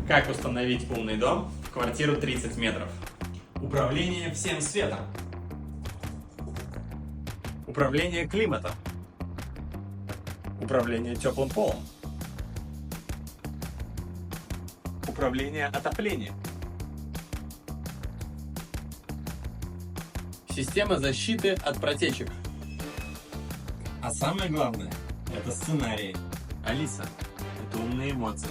Как установить умный дом в квартиру 30 метров? Управление всем светом. Управление климатом. Управление теплым полом. Управление отоплением. Система защиты от протечек. А самое главное, это сценарий. Алиса, это умные эмоции.